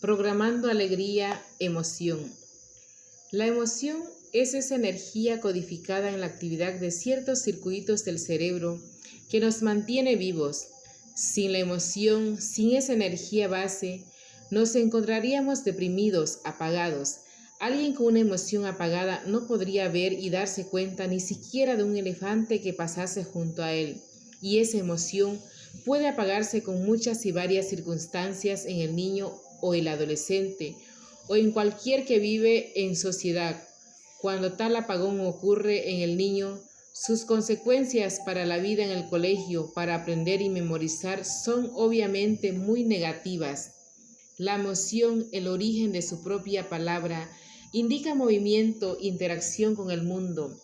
Programando alegría, emoción. La emoción es esa energía codificada en la actividad de ciertos circuitos del cerebro que nos mantiene vivos. Sin la emoción, sin esa energía base, nos encontraríamos deprimidos, apagados. Alguien con una emoción apagada no podría ver y darse cuenta ni siquiera de un elefante que pasase junto a él. Y esa emoción puede apagarse con muchas y varias circunstancias en el niño o el adolescente, o en cualquier que vive en sociedad. Cuando tal apagón ocurre en el niño, sus consecuencias para la vida en el colegio, para aprender y memorizar, son obviamente muy negativas. La emoción, el origen de su propia palabra, indica movimiento, interacción con el mundo.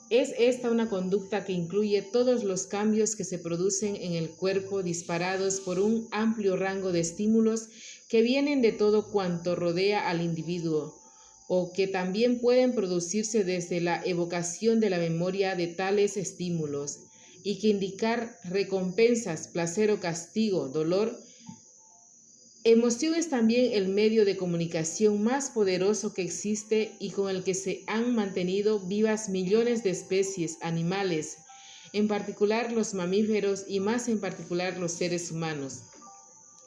Es esta una conducta que incluye todos los cambios que se producen en el cuerpo disparados por un amplio rango de estímulos que vienen de todo cuanto rodea al individuo, o que también pueden producirse desde la evocación de la memoria de tales estímulos, y que indicar recompensas, placer o castigo, dolor. Emoción es también el medio de comunicación más poderoso que existe y con el que se han mantenido vivas millones de especies animales, en particular los mamíferos y más en particular los seres humanos.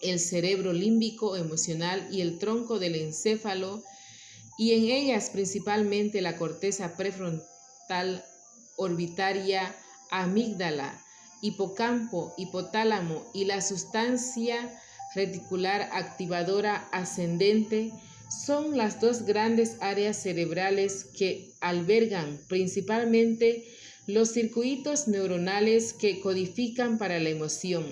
El cerebro límbico emocional y el tronco del encéfalo, y en ellas principalmente la corteza prefrontal, orbitaria, amígdala, hipocampo, hipotálamo y la sustancia reticular activadora ascendente, son las dos grandes áreas cerebrales que albergan principalmente los circuitos neuronales que codifican para la emoción.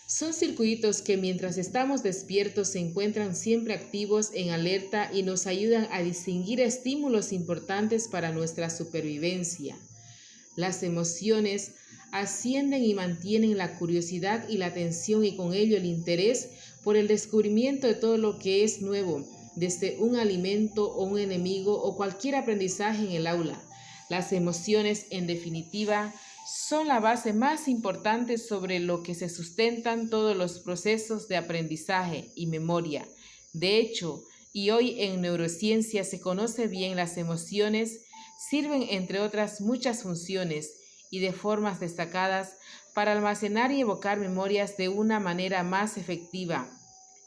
Son circuitos que mientras estamos despiertos se encuentran siempre activos, en alerta, y nos ayudan a distinguir estímulos importantes para nuestra supervivencia. Las emociones ascienden y mantienen la curiosidad y la atención, y con ello el interés por el descubrimiento de todo lo que es nuevo, desde un alimento o un enemigo o cualquier aprendizaje en el aula. Las emociones, en definitiva, son la base más importante sobre lo que se sustentan todos los procesos de aprendizaje y memoria. De hecho, y hoy en neurociencia se conoce bien, las emociones sirven, entre otras muchas funciones y de formas destacadas, para almacenar y evocar memorias de una manera más efectiva.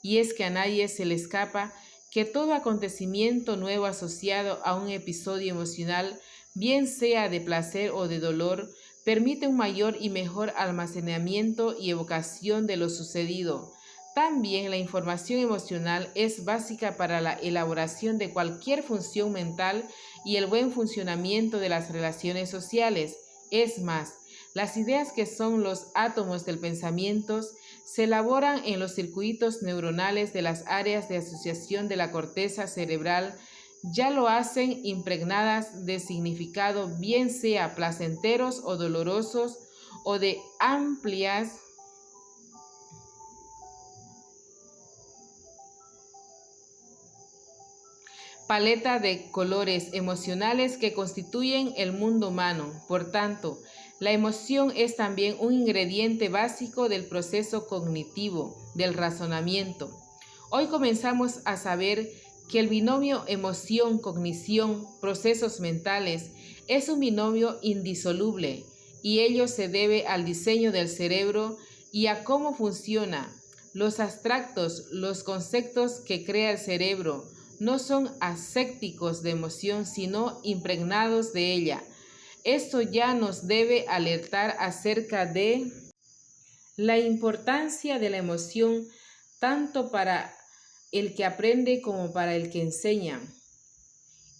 Y es que a nadie se le escapa que todo acontecimiento nuevo asociado a un episodio emocional, bien sea de placer o de dolor, permite un mayor y mejor almacenamiento y evocación de lo sucedido. También la información emocional es básica para la elaboración de cualquier función mental y el buen funcionamiento de las relaciones sociales. Es más, las ideas, que son los átomos del pensamiento, se elaboran en los circuitos neuronales de las áreas de asociación de la corteza cerebral. Ya lo hacen impregnadas de significado, bien sea placenteros o dolorosos, o de amplias paleta de colores emocionales que constituyen el mundo humano. Por tanto, la emoción es también un ingrediente básico del proceso cognitivo, del razonamiento. Hoy comenzamos a saber que el binomio emoción-cognición, procesos mentales, es un binomio indisoluble, y ello se debe al diseño del cerebro y a cómo funciona. Los abstractos, los conceptos que crea el cerebro, no son ascéticos de emoción, sino impregnados de ella. Esto ya nos debe alertar acerca de la importancia de la emoción, tanto para el que aprende como para el que enseña.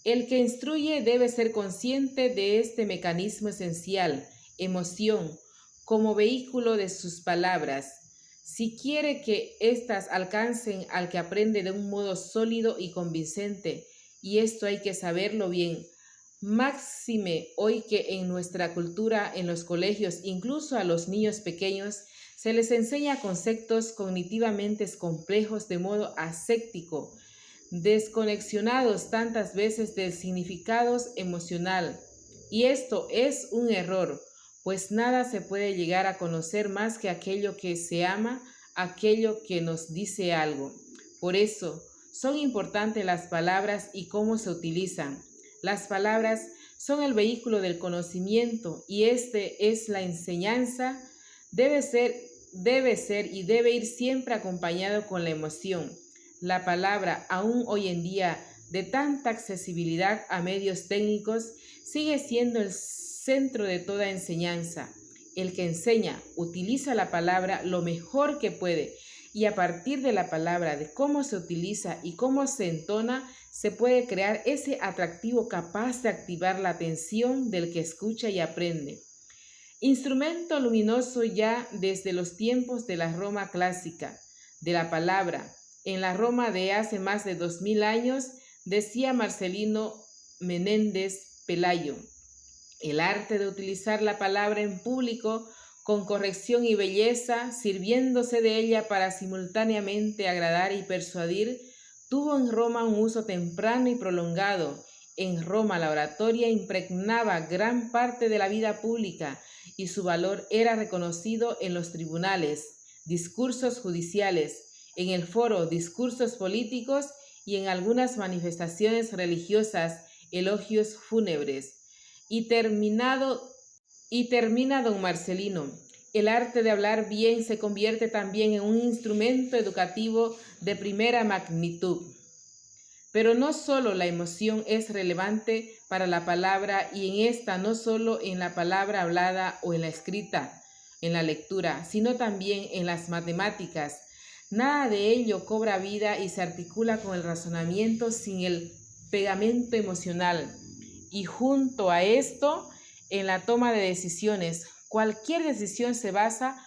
El que instruye debe ser consciente de este mecanismo esencial, emoción, como vehículo de sus palabras, si quiere que éstas alcancen al que aprende de un modo sólido y convincente, y esto hay que saberlo bien. Máxime hoy que en nuestra cultura, en los colegios, incluso a los niños pequeños, se les enseña conceptos cognitivamente complejos de modo ascético, desconexionados tantas veces del significado emocional. Y esto es un error, pues nada se puede llegar a conocer más que aquello que se ama, aquello que nos dice algo. Por eso, son importantes las palabras y cómo se utilizan. Las palabras son el vehículo del conocimiento y este es la enseñanza. Debe ser y debe ir siempre acompañado con la emoción. La palabra, aún hoy en día, de tanta accesibilidad a medios técnicos, sigue siendo el centro de toda enseñanza. El que enseña utiliza la palabra lo mejor que puede y a partir de la palabra, de cómo se utiliza y cómo se entona, se puede crear ese atractivo capaz de activar la atención del que escucha y aprende. Instrumento luminoso ya desde los tiempos de la Roma clásica, de la palabra. En la Roma de hace más de 2000 años, decía Marcelino Menéndez Pelayo, el arte de utilizar la palabra en público con corrección y belleza, sirviéndose de ella para simultáneamente agradar y persuadir, tuvo en Roma un uso temprano y prolongado. En Roma la oratoria impregnaba gran parte de la vida pública y su valor era reconocido en los tribunales, discursos judiciales, en el foro, discursos políticos y en algunas manifestaciones religiosas, elogios fúnebres. Y termina don Marcelino. El arte de hablar bien se convierte también en un instrumento educativo de primera magnitud. Pero no solo la emoción es relevante para la palabra y en esta no solo en la palabra hablada o en la escrita, en la lectura, sino también en las matemáticas. Nada de ello cobra vida y se articula con el razonamiento sin el pegamento emocional. Y junto a esto, en la toma de decisiones, cualquier decisión se basa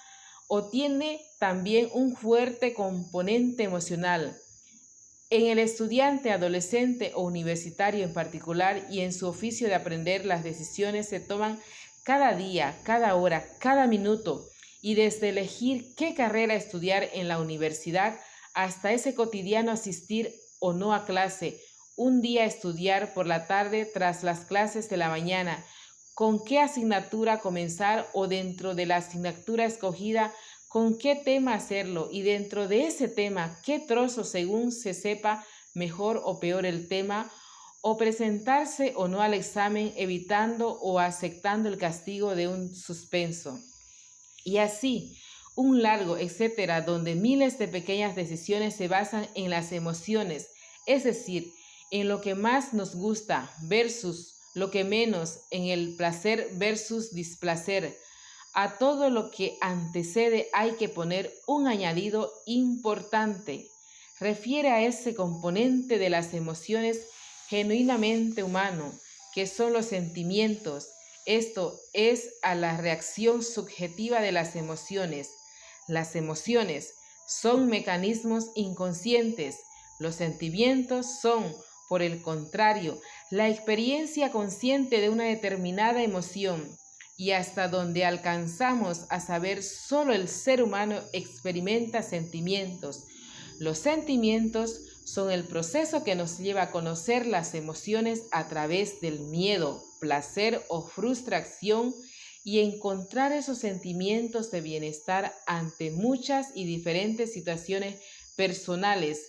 o tiene también un fuerte componente emocional. En el estudiante, adolescente o universitario en particular y en su oficio de aprender, las decisiones se toman cada día, cada hora, cada minuto, y desde elegir qué carrera estudiar en la universidad hasta ese cotidiano asistir o no a clase, un día estudiar por la tarde tras las clases de la mañana, con qué asignatura comenzar o dentro de la asignatura escogida, con qué tema hacerlo y dentro de ese tema, qué trozo según se sepa mejor o peor el tema, o presentarse o no al examen evitando o aceptando el castigo de un suspenso. Y así, un largo etcétera donde miles de pequeñas decisiones se basan en las emociones, es decir, en lo que más nos gusta versus lo que menos, en el placer versus displacer. A todo lo que antecede hay que poner un añadido importante. Refiere a ese componente de las emociones genuinamente humano, que son los sentimientos. Esto es a la reacción subjetiva de las emociones. Las emociones son mecanismos inconscientes. Los sentimientos son, por el contrario, la experiencia consciente de una determinada emoción. Y hasta donde alcanzamos a saber, solo el ser humano experimenta sentimientos. Los sentimientos son el proceso que nos lleva a conocer las emociones a través del miedo, placer o frustración y encontrar esos sentimientos de bienestar ante muchas y diferentes situaciones personales,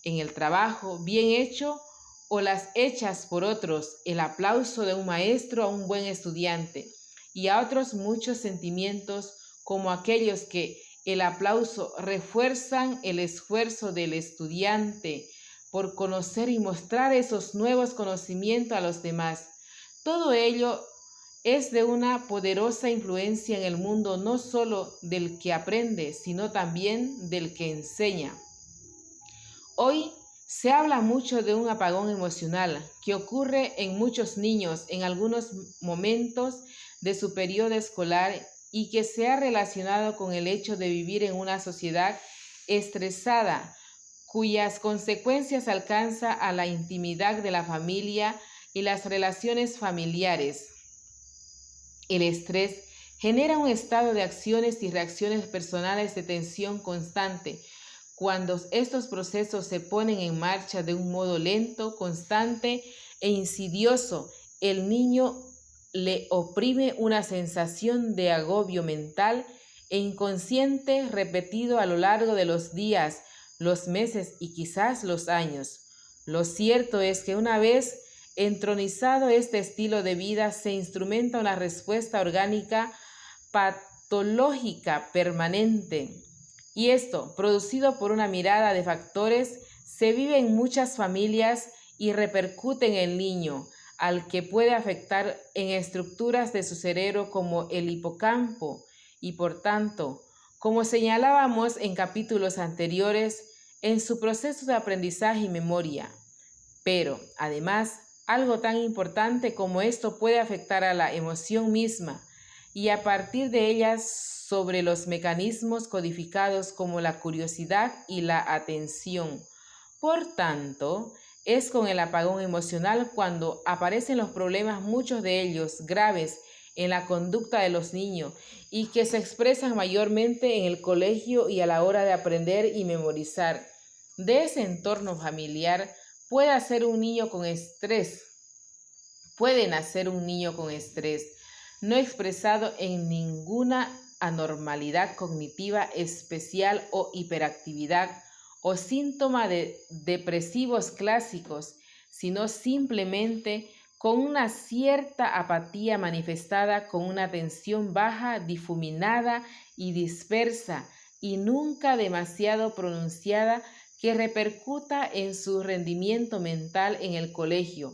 en el trabajo bien hecho o las hechas por otros, el aplauso de un maestro a un buen estudiante, y a otros muchos sentimientos como aquellos que el aplauso refuerzan el esfuerzo del estudiante por conocer y mostrar esos nuevos conocimientos a los demás. Todo ello es de una poderosa influencia en el mundo, no solo del que aprende, sino también del que enseña. Hoy se habla mucho de un apagón emocional que ocurre en muchos niños en algunos momentos de su periodo escolar y que se ha relacionado con el hecho de vivir en una sociedad estresada, cuyas consecuencias alcanza a la intimidad de la familia y las relaciones familiares. El estrés genera un estado de acciones y reacciones personales de tensión constante. Cuando estos procesos se ponen en marcha de un modo lento, constante e insidioso, el niño le oprime una sensación de agobio mental e inconsciente repetido a lo largo de los días, los meses y quizás los años. Lo cierto es que una vez entronizado este estilo de vida, se instrumenta una respuesta orgánica patológica permanente. Y esto, producido por una mirada de factores, se vive en muchas familias y repercute en el niño, al que puede afectar en estructuras de su cerebro como el hipocampo y, por tanto, como señalábamos en capítulos anteriores, en su proceso de aprendizaje y memoria. Pero, además, algo tan importante como esto puede afectar a la emoción misma y a partir de ellas sobre los mecanismos codificados como la curiosidad y la atención. Por tanto, es con el apagón emocional cuando aparecen los problemas, muchos de ellos graves, en la conducta de los niños y que se expresan mayormente en el colegio y a la hora de aprender y memorizar. De ese entorno familiar puede nacer un niño con estrés, no expresado en ninguna anormalidad cognitiva especial o hiperactividad o síntoma de depresivos clásicos, sino simplemente con una cierta apatía manifestada con una atención baja, difuminada y dispersa, y nunca demasiado pronunciada, que repercuta en su rendimiento mental en el colegio.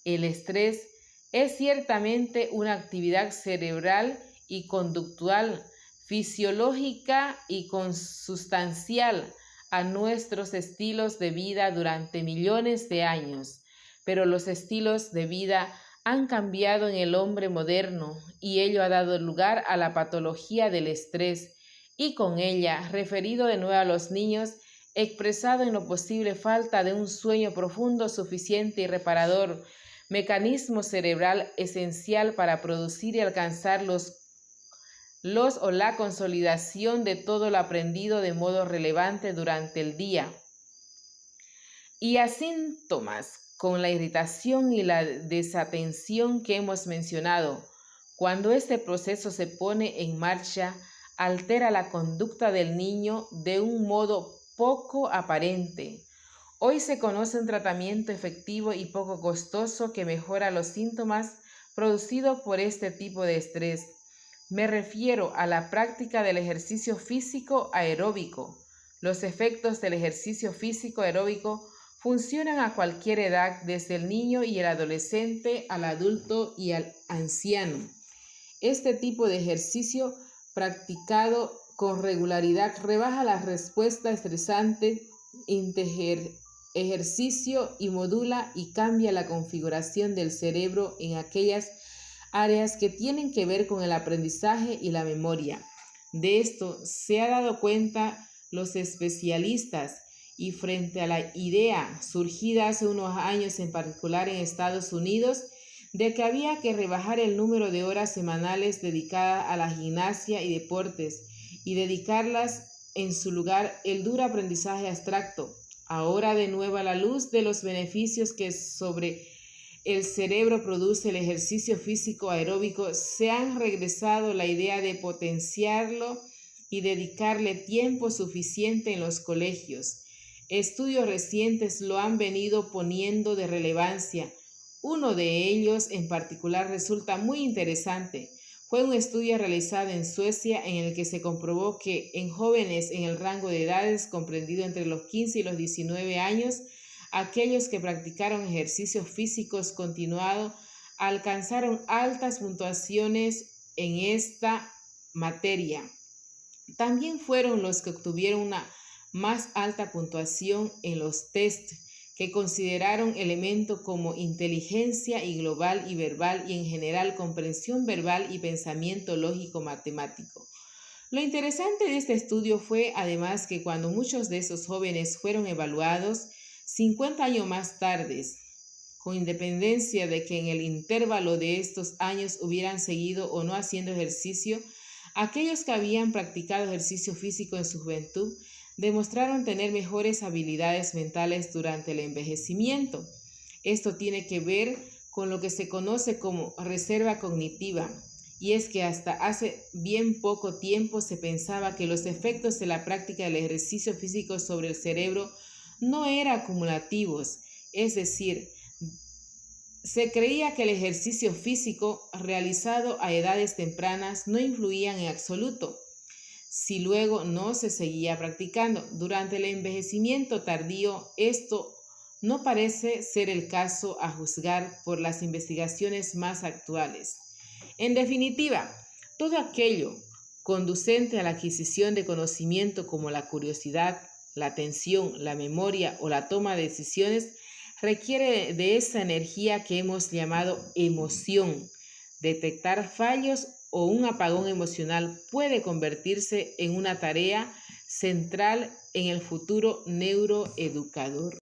El estrés es ciertamente una actividad cerebral y conductual, fisiológica y consustancial a nuestros estilos de vida durante millones de años, pero los estilos de vida han cambiado en el hombre moderno y ello ha dado lugar a la patología del estrés y con ella, referido de nuevo a los niños, expresado en lo posible falta de un sueño profundo, suficiente y reparador, mecanismo cerebral esencial para producir y alcanzar la consolidación de todo lo aprendido de modo relevante durante el día. Y a síntomas con la irritación y la desatención que hemos mencionado, cuando este proceso se pone en marcha, altera la conducta del niño de un modo poco aparente. Hoy se conoce un tratamiento efectivo y poco costoso que mejora los síntomas producidos por este tipo de estrés. Me refiero a la práctica del ejercicio físico aeróbico. Los efectos del ejercicio físico aeróbico funcionan a cualquier edad, desde el niño y el adolescente al adulto y al anciano. Este tipo de ejercicio practicado con regularidad rebaja la respuesta estresante, ejercicio y modula y cambia la configuración del cerebro en aquellas áreas que tienen que ver con el aprendizaje y la memoria. De esto se ha dado cuenta los especialistas y frente a la idea surgida hace unos años, en particular en Estados Unidos, de que había que rebajar el número de horas semanales dedicadas a la gimnasia y deportes y dedicarlas en su lugar el duro aprendizaje abstracto. Ahora de nuevo a la luz de los beneficios que sobre el cerebro produce el ejercicio físico aeróbico, se han regresado la idea de potenciarlo y dedicarle tiempo suficiente en los colegios. Estudios recientes lo han venido poniendo de relevancia. Uno de ellos en particular resulta muy interesante. Fue un estudio realizado en Suecia en el que se comprobó que en jóvenes en el rango de edades comprendido entre los 15 y los 19 años, aquellos que practicaron ejercicios físicos continuados alcanzaron altas puntuaciones en esta materia. También fueron los que obtuvieron una más alta puntuación en los test que consideraron elementos como inteligencia y global y verbal y en general comprensión verbal y pensamiento lógico matemático. Lo interesante de este estudio fue además que cuando muchos de esos jóvenes fueron evaluados 50 años más tarde, con independencia de que en el intervalo de estos años hubieran seguido o no haciendo ejercicio, aquellos que habían practicado ejercicio físico en su juventud demostraron tener mejores habilidades mentales durante el envejecimiento. Esto tiene que ver con lo que se conoce como reserva cognitiva y es que hasta hace bien poco tiempo se pensaba que los efectos de la práctica del ejercicio físico sobre el cerebro no eran acumulativos, es decir, se creía que el ejercicio físico realizado a edades tempranas no influía en absoluto si luego no se seguía practicando. Durante el envejecimiento tardío, esto no parece ser el caso a juzgar por las investigaciones más actuales. En definitiva, todo aquello conducente a la adquisición de conocimiento como la curiosidad, la atención, la memoria o la toma de decisiones requiere de esa energía que hemos llamado emoción. Detectar fallos o un apagón emocional puede convertirse en una tarea central en el futuro neuroeducador.